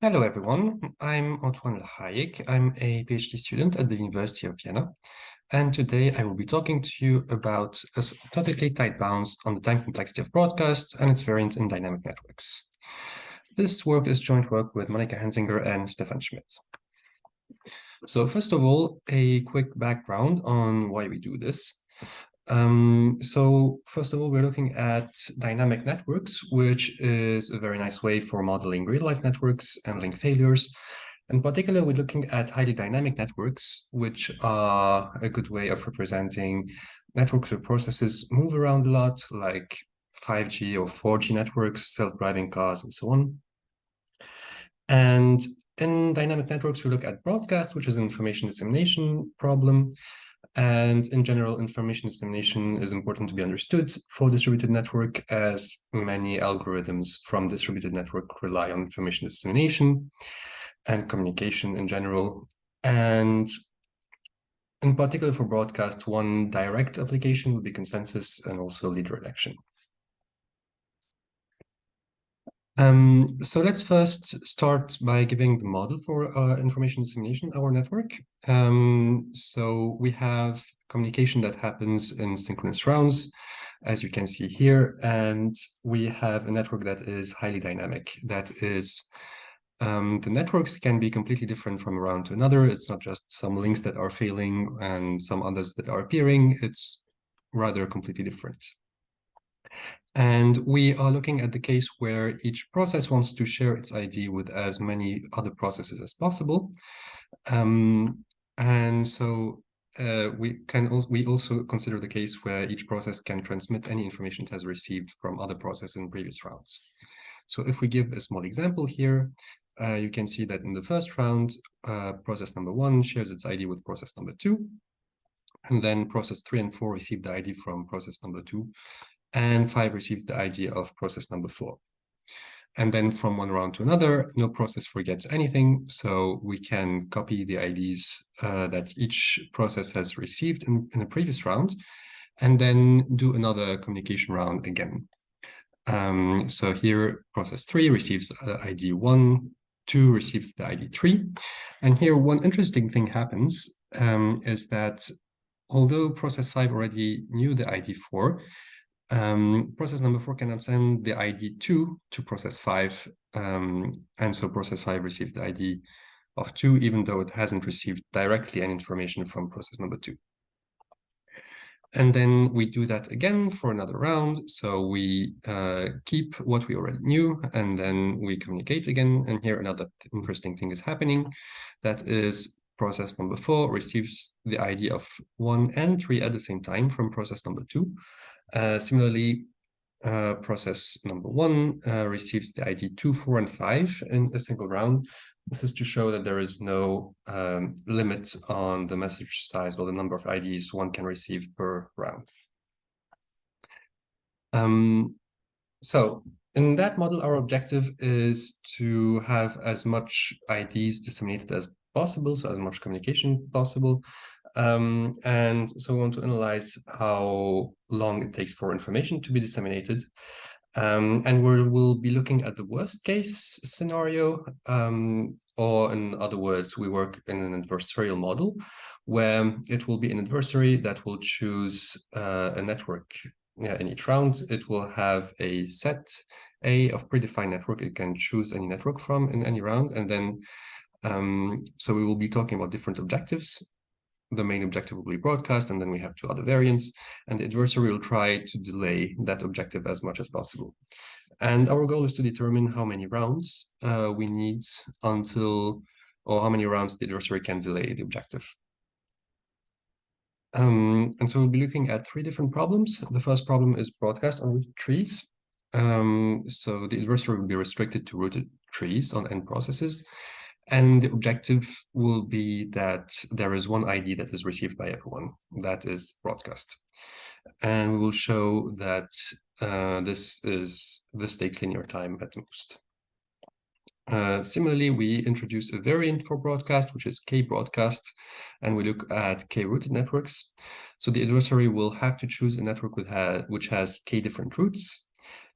Hello, everyone. I'm Antoine El-Hayek. I'm a PhD student at the University of Vienna. And today I will be talking to you about asymptotically tight bounds on the time complexity of broadcasts and its variant in dynamic networks. This work is joint work with Monika Henzinger and Stefan Schmid. So first of all, a quick background on why we do this. So first of all, we're looking at dynamic networks, which is a very nice way for modeling real-life networks and link failures. In particular, we're looking at highly dynamic networks, which are a good way of representing networks where processes move around a lot, like 5G or 4G networks, self-driving cars, and so on. And in dynamic networks, we look at broadcast, which is an information dissemination problem. And in general, information dissemination is important to be understood for distributed network, as many algorithms from distributed network rely on information dissemination and communication in general. And in particular for broadcast, one direct application would be consensus and also leader election. So let's first start by giving the model for information dissemination, our network. So we have communication that happens in synchronous rounds, as you can see here, and we have a network that is highly dynamic. That is, the networks can be completely different from a round to another. It's not just some links that are failing and some others that are appearing. It's rather completely different. And we are looking at the case where each process wants to share its ID with as many other processes as possible. And so we also consider the case where each process can transmit any information it has received from other processes in previous rounds. So if we give a small example here, you can see that in the first round, process number 1 shares its ID with process number 2. And then process 3 and 4 receive the ID from process number 2. And 5 receives the ID of process number 4. And then from one round to another, no process forgets anything. So we can copy the IDs that each process has received in a previous round, and then do another communication round again. So here, process 3 receives ID 1, 2 receives the ID 3. And here, one interesting thing happens is that although process 5 already knew the ID 4, process number 4 cannot send the ID 2 to process 5, and so process 5 receives the ID of 2, even though it hasn't received directly any information from process number 2. And then we do that again for another round. So we keep what we already knew, and then we communicate again. And here another interesting thing is happening. That is, process number 4 receives the ID of 1 and 3 at the same time from process number 2. Similarly, process number 1 receives the ID 2, 4, and 5 in a single round. This is to show that there is no limit on the message size or the number of IDs one can receive per round. So in that model, our objective is to have as much IDs disseminated as possible, so as much communication possible. And so we want to analyze how long it takes for information to be disseminated. And we'll be looking at the worst case scenario, or in other words, we work in an adversarial model where it will be an adversary that will choose a network in each round. It will have a set A of predefined network it can choose any network from in any round. And then, so we will be talking about different objectives. The main objective will be broadcast, and then we have 2 other variants, and the adversary will try to delay that objective as much as possible. And our goal is to determine how many rounds we need until, or how many rounds the adversary can delay the objective. And so we'll be looking at 3 different problems. The first problem is broadcast on rooted trees. So the adversary will be restricted to rooted trees on end processes. And the objective will be that there is one ID that is received by everyone. That is broadcast. And we will show that this takes linear time at most. Similarly, we introduce a variant for broadcast, which is k-broadcast, and we look at k-rooted networks. So the adversary will have to choose a network which has k different roots,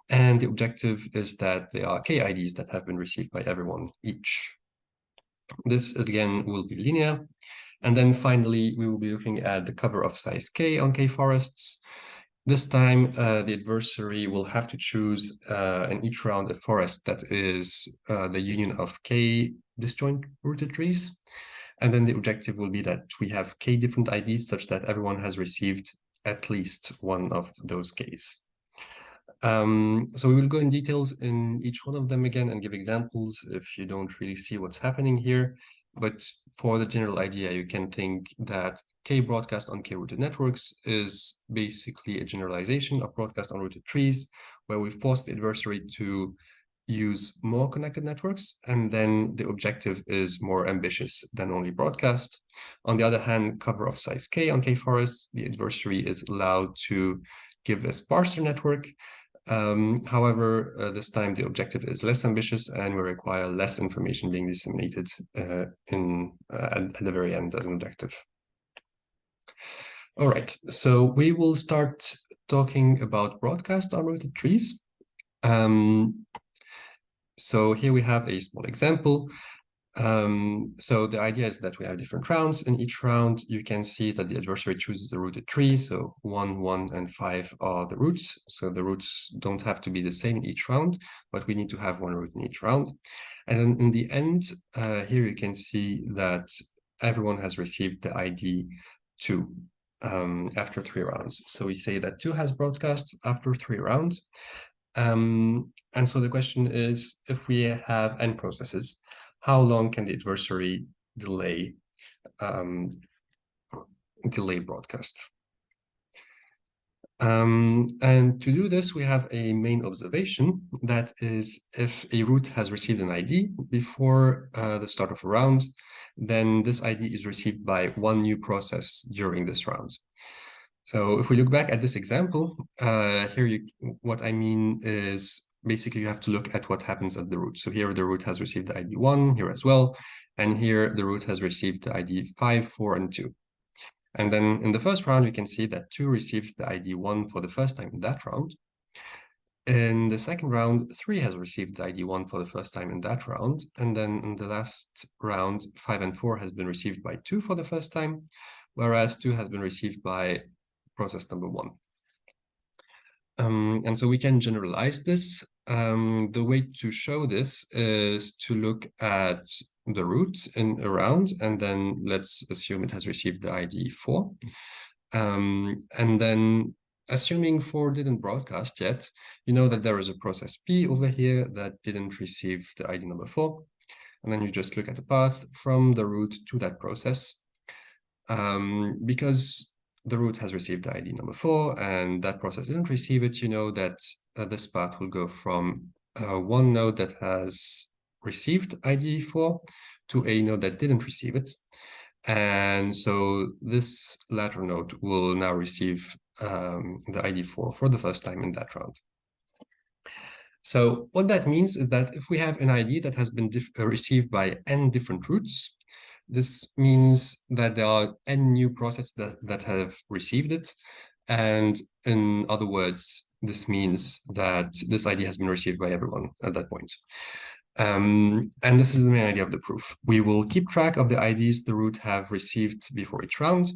And the objective is that there are k IDs that have been received by everyone each. This again will be linear. And then finally, we will be looking at the cover of size k on k forests. This time, the adversary will have to choose in each round a forest that is the union of k disjoint rooted trees. And then the objective will be that we have k different IDs such that everyone has received at least one of those k's. So we will go in details in each one of them again and give examples if you don't really see what's happening here. But for the general idea, you can think that k broadcast on k rooted networks is basically a generalization of broadcast on rooted trees, where we force the adversary to use more connected networks, and then the objective is more ambitious than only broadcast. On the other hand, cover of size k on k forests, the adversary is allowed to give a sparser network. However, this time the objective is less ambitious and will require less information being disseminated at the very end as an objective. All right, so we will start talking about broadcast on rooted trees. So here we have a small example. So the idea is that we have different rounds. In each round, you can see that the adversary chooses the rooted tree. So 1, 1, and 5 are the roots. So the roots don't have to be the same in each round, but we need to have one root in each round. And then in the end, here you can see that everyone has received the ID 2 after 3 rounds. So we say that 2 has broadcast after 3 rounds. And so the question is, if we have n processes, how long can the adversary delay broadcast? And to do this, we have a main observation, that is, if a root has received an ID before the start of a round, then this ID is received by one new process during this round. So if we look back at this example, what I mean is basically you have to look at what happens at the root. So here the root has received the ID 1, here as well, and here the root has received the ID 5, 4, and 2. And then in the first round, we can see that 2 receives the ID 1 for the first time in that round. In the second round, 3 has received the ID 1 for the first time in that round. And then in the last round, 5 and 4 has been received by 2 for the first time, whereas 2 has been received by process number 1. And so we can generalize this. The way to show this is to look at the root in a round, and then let's assume it has received the ID 4. And then assuming 4 didn't broadcast yet, you know that there is a process P over here that didn't receive the ID number 4. And then you just look at the path from the root to that process. Because the root has received the ID number 4 and that process didn't receive it, you know that this path will go from one node that has received ID 4 to a node that didn't receive it. And so this latter node will now receive the ID 4 for the first time in that round. So what that means is that if we have an ID that has been received by n different roots, this means that there are n new processes that have received it. And in other words, this means that this ID has been received by everyone at that point. And this is the main idea of the proof. We will keep track of the IDs the root have received before each round,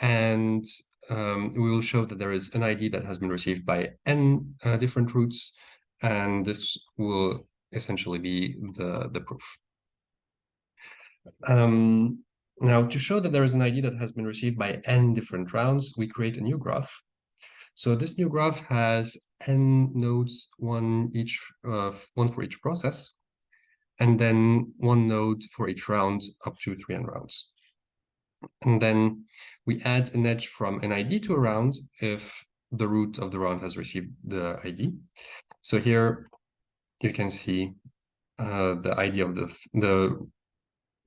and we will show that there is an ID that has been received by n different roots, and this will essentially be the proof. Now, to show that there is an ID that has been received by n different rounds, we create a new graph. So this new graph has n nodes, one for each process, and then one node for each round up to 3n rounds. And then we add an edge from an ID to a round if the root of the round has received the ID. So here you can see the ID of the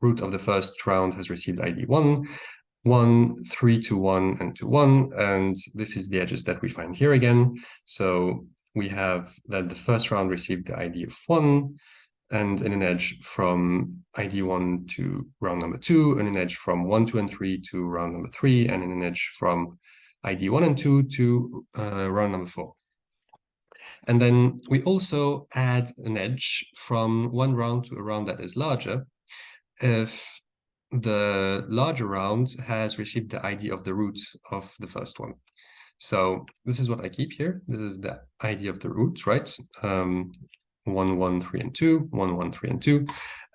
root of the first round has received ID 1, 1, 3 to 1, and to 1. And this is the edges that we find here again. So we have that the first round received the ID of 1, and an edge from ID 1 to round number 2, and an edge from 1, 2, and 3 to round number 3, and an edge from ID 1 and 2 to round number 4. And then we also add an edge from one round to a round that is larger if the larger round has received the ID of the root of the first one. So this is what I keep here. This is the ID of the root, right? 1, 1, 3, and 2, 1, 1, 3, and 2.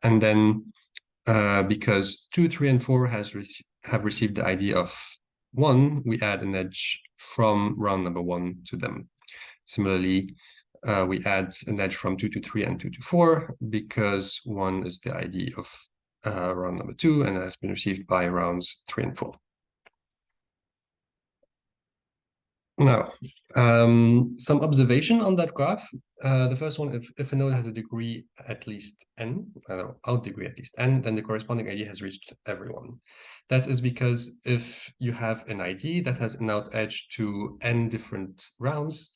And then because 2, 3, and 4 have received the ID of 1, we add an edge from round number 1 to them. Similarly, we add an edge from 2 to 3 and 2 to 4 because 1 is the ID of round number 2 and has been received by rounds 3 and 4. Now, some observation on that graph. The first one, if a node has a degree at least n, out degree at least n, then the corresponding ID has reached everyone. That is because if you have an ID that has an out edge to n different rounds,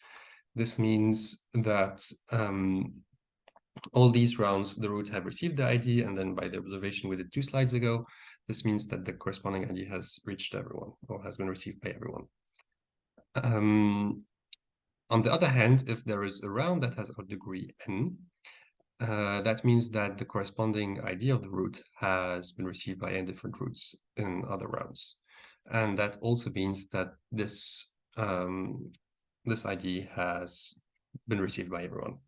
this means that all these rounds, the root have received the ID, and then by the observation we did 2 slides ago, this means that the corresponding ID has reached everyone or has been received by everyone. On the other hand, if there is a round that has a degree n, that means that the corresponding ID of the root has been received by n different roots in other rounds. And that also means that this, this ID has been received by everyone.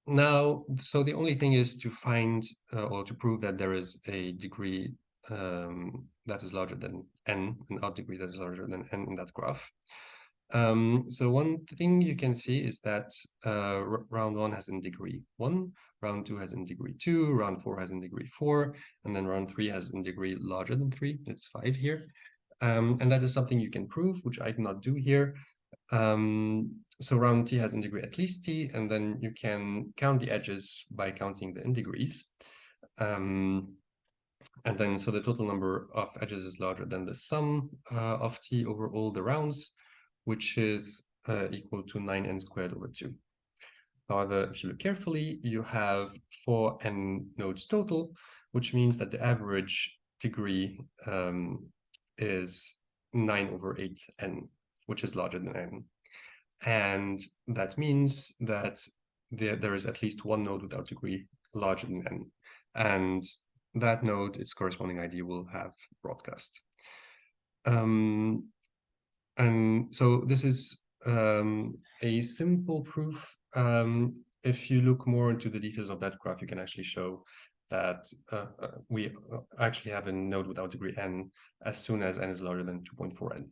Now, so the only thing is to find or to prove that there is a degree that is larger than n, an odd degree that is larger than n in that graph. So one thing you can see is that round 1 has in degree 1, round 2 has in degree 2, round 4 has in degree 4, and then round 3 has in degree larger than 3. It's 5 here. And that is something you can prove, which I cannot do here. So round t has in degree at least t, and then you can count the edges by counting the in degrees. And then so the total number of edges is larger than the sum of t over all the rounds, which is equal to 9n squared over 2. However, if you look carefully, you have 4n nodes total, which means that the average degree is 9 over 8n, which is larger than n. And that means that there is at least one node without degree larger than n. And that node, its corresponding ID, will have broadcast. And so this is a simple proof. If you look more into the details of that graph, you can actually show that we actually have a node without degree n as soon as n is larger than 2.4n.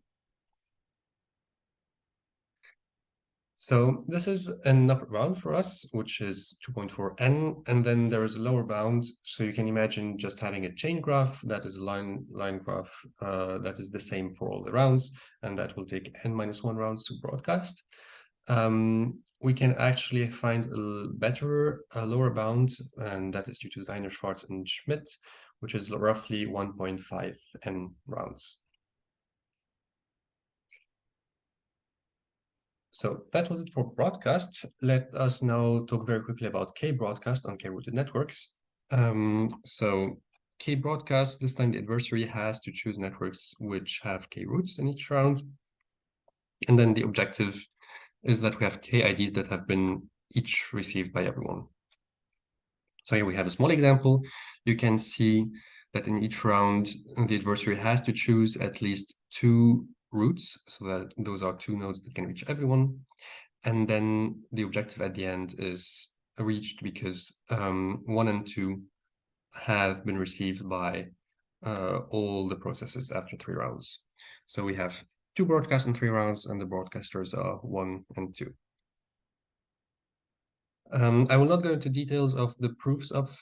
So this is an upper bound for us, which is 2.4n, and then there is a lower bound. So you can imagine just having a chain graph that is a line graph that is the same for all the rounds, and that will take n-1 rounds to broadcast. We can actually find a better lower bound, and that is due to Zeiner, Schwarz, and Schmid, which is roughly 1.5n rounds. So that was it for broadcasts. Let us now talk very quickly about K-broadcast on K-rooted networks. So K-broadcast, this time the adversary has to choose networks which have K-roots in each round. And then the objective is that we have K-IDs that have been each received by everyone. So here we have a small example. You can see that in each round, the adversary has to choose at least 2 roots, so that those are 2 nodes that can reach everyone. And then the objective at the end is reached because 1 and 2 have been received by all the processes after 3 rounds. So we have 2 broadcasts in 3 rounds, and the broadcasters are 1 and 2. I will not go into details of the proofs of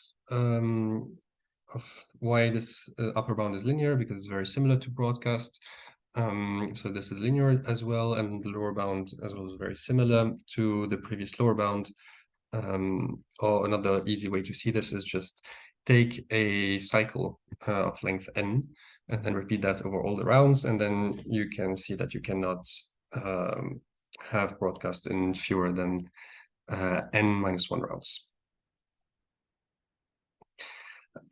why this upper bound is linear, because it's very similar to broadcast. So this is linear as well, and the lower bound as well is very similar to the previous lower bound. Or another easy way to see this is just take a cycle of length n and then repeat that over all the rounds, and then you can see that you cannot have broadcast in fewer than n-1 rounds.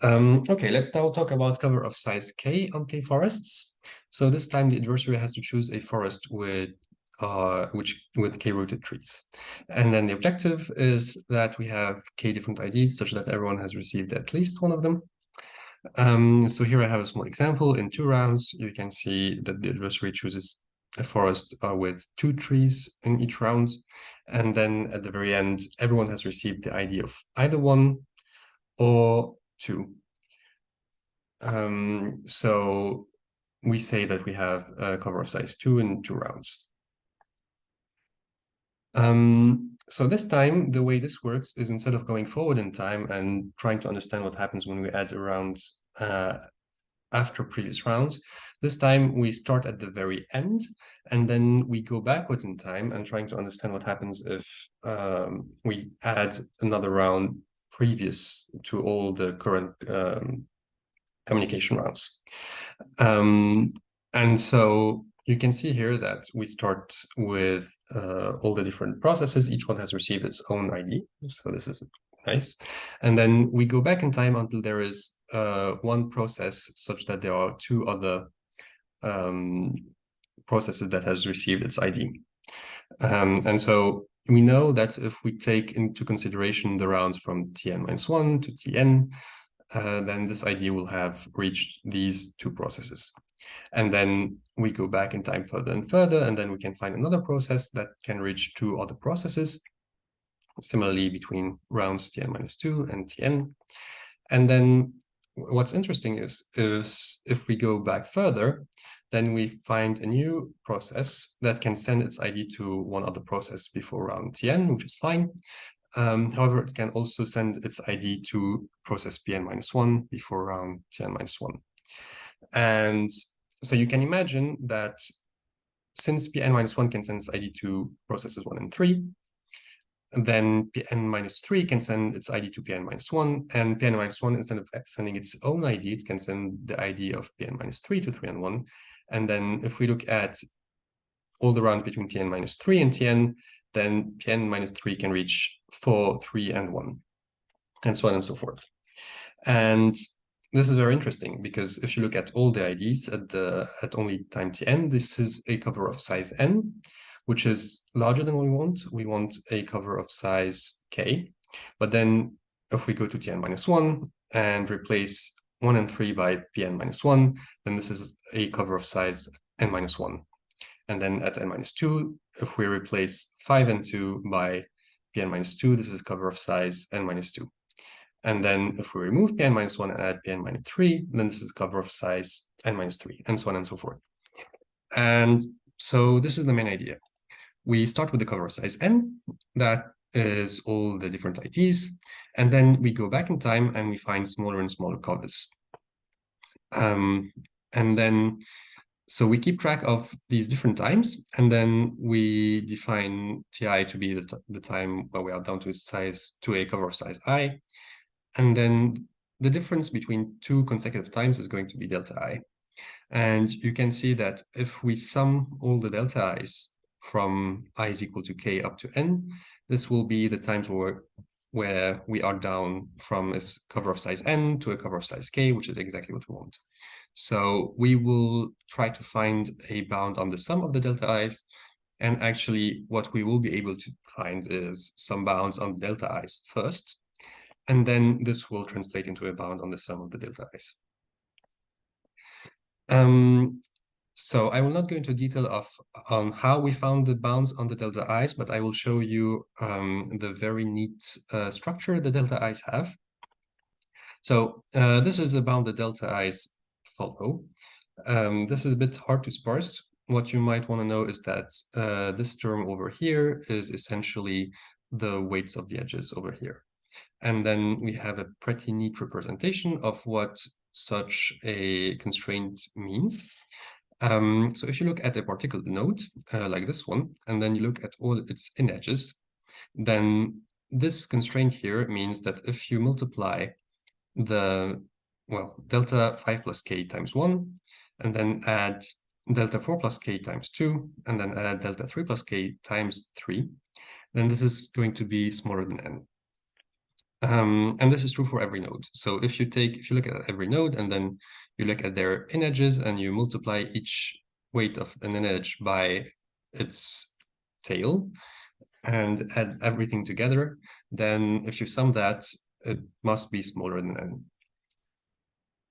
Okay, let's now talk about cover of size k on k forests. So this time the adversary has to choose a forest with with k-rooted trees. And then the objective is that we have k different IDs such that everyone has received at least one of them. So here I have a small example. In 2 rounds, you can see that the adversary chooses a forest with 2 trees in each round. And then at the very end, everyone has received the ID of either 1 or 2. So we say that we have a cover of size 2 in 2 rounds. So this time, the way this works is instead of going forward in time and trying to understand what happens when we add a round after previous rounds, this time we start at the very end and then we go backwards in time and trying to understand what happens if we add another round previous to all the current communication rounds. And so you can see here that we start with all the different processes. Each one has received its own ID. So this is nice. And then we go back in time until there is one process such that there are 2 other processes that has received its ID. And so we know that if we take into consideration the rounds from Tn-1 to Tn, then this ID will have reached these 2 processes. And then we go back in time further and further, and then we can find another process that can reach 2 other processes, similarly between rounds Tn-2 and Tn. And then what's interesting is if we go back further, then we find a new process that can send its ID to one other process before round Tn, which is fine. However, it can also send its ID to process Pn-1 before round Tn-1. And so you can imagine that since Pn-1 can send its ID to processes 1 and 3, then Pn-3 can send its ID to Pn-1, and Pn-1, instead of sending its own ID, it can send the ID of Pn-3 to 3 and 1. And then if we look at all the rounds between Tn-3 and Tn, then Pn-3 can reach 4, 3, and 1, and so on and so forth. And this is very interesting because if you look at all the IDs at only time Tn, this is a cover of size n, which is larger than what we want. We want a cover of size k. But then if we go to Tn-1 and replace 1 and 3 by Pn-1, then this is a cover of size n-1. And then at n-2, if we replace 5 and 2 by Pn-2, this is cover of size n-2. And then if we remove Pn-1 and add Pn-3, then this is cover of size n-3, and so on and so forth. And so this is the main idea. We start with the cover of size n, that is all the different IDs, and then we go back in time and we find smaller and smaller covers. And then, so we keep track of these different times, and then we define Ti to be the time where we are down to a cover of size I. And then the difference between 2 consecutive times is going to be delta I. And you can see that if we sum all the delta i's from I is equal to k up to n, this will be the times where we are down from a cover of size n to a cover of size k, which is exactly what we want. So we will try to find a bound on the sum of the delta i's. And actually, what we will be able to find is some bounds on the delta i's first. And then this will translate into a bound on the sum of the delta i's. So I will not go into detail on how we found the bounds on the delta i's, but I will show you the very neat structure the delta i's have. So this is the bound the delta i's follow. This is a bit hard to parse. What you might want to know is that this term over here is essentially the weights of the edges over here. And then we have a pretty neat representation of what such a constraint means. So if you look at a particular node, like this one, and then you look at all its in edges, then this constraint here means that if you multiply the, delta 5 plus k times 1, and then add delta 4 plus k times 2, and then add delta 3 plus k times 3, then this is going to be smaller than n. And this is true for every node. So if you look at every node and then you look at their in edges and you multiply each weight of an in edge by its tail and add everything together, then if you sum that, it must be smaller than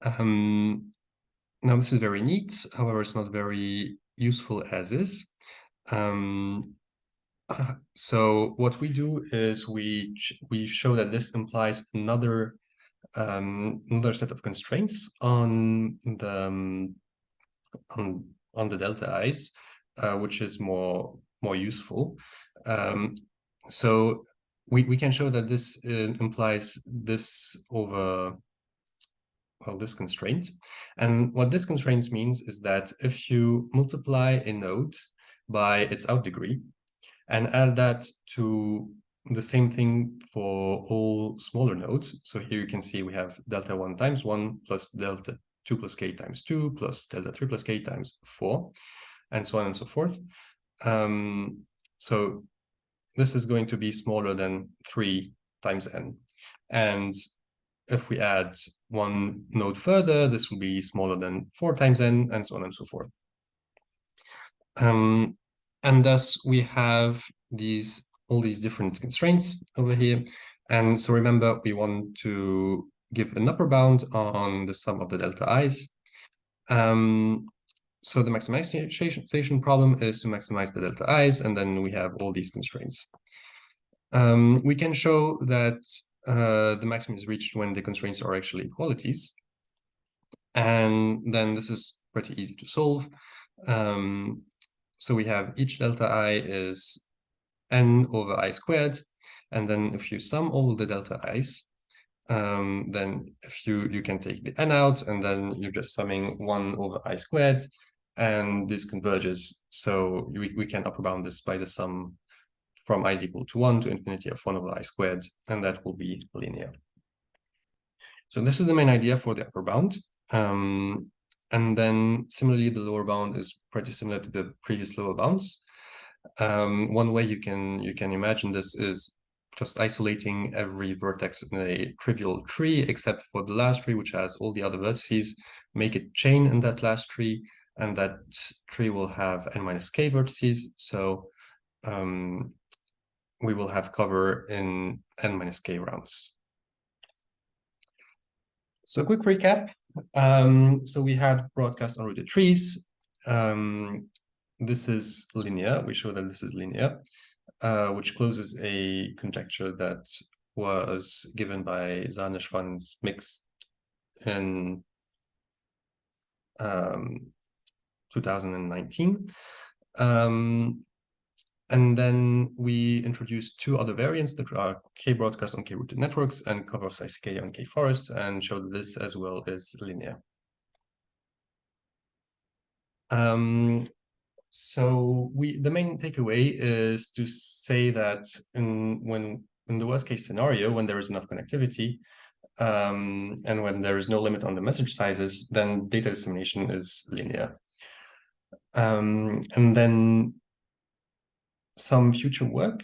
n. Now this is very neat, however, it's not very useful as is. So what we do is we show that this implies another set of constraints on the delta i's, which is more useful. So we can show that this implies this over this constraint. And what this constraint means is that if you multiply a node by its out degree and add that to the same thing for all smaller nodes. So here you can see we have delta 1 times 1 plus delta 2 plus k times 2 plus delta 3 plus k times 4, and so on and so forth. So this is going to be smaller than 3 times n. And if we add one node further, this will be smaller than 4 times n, and so on and so forth. And thus we have all these different constraints over here. And so remember, we want to give an upper bound on the sum of the delta i's. So the maximization problem is to maximize the delta i's, and then we have all these constraints. We can show that the maximum is reached when the constraints are actually equalities. And then this is pretty easy to solve. So we have each delta I is n over I squared. And then if you sum all the delta i's, then if you can take the n out, and then you're just summing 1 over I squared, and this converges. So we can upper bound this by the sum from I is equal to 1 to infinity of 1 over I squared, and that will be linear. So this is the main idea for the upper bound. And then similarly, the lower bound is pretty similar to the previous lower bounds. One way you can imagine this is just isolating every vertex in a trivial tree, except for the last tree, which has all the other vertices. Make a chain in that last tree, and that tree will have n minus k vertices. So we will have cover in n minus k rounds. So quick recap. So we had broadcast unrooted trees. This is linear. We show that this is linear, which closes a conjecture that was given by Zahn-Schwan's mix in 2019. And then we introduced 2 other variants that are k-broadcast on k-rooted networks and cover of size k on k-forests, and showed this as well is linear. So the main takeaway is to say that in the worst case scenario, when there is enough connectivity, and when there is no limit on the message sizes, then data dissemination is linear. And then some future work.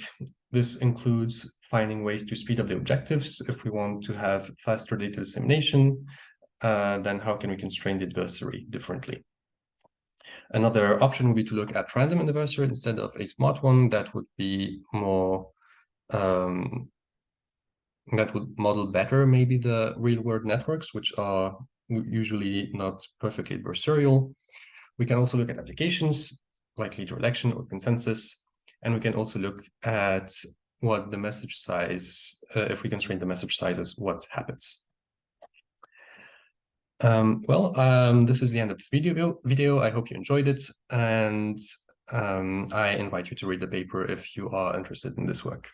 This includes finding ways to speed up the objectives. If we want to have faster data dissemination, then how can we constrain the adversary differently? Another option would be to look at random adversary instead of a smart one. That would be more, that would model better maybe the real world networks, which are usually not perfectly adversarial. We can also look at applications like leader election or consensus. And we can also look at what the message size, if we constrain the message sizes, what happens. This is the end of the video. I hope you enjoyed it. And I invite you to read the paper if you are interested in this work.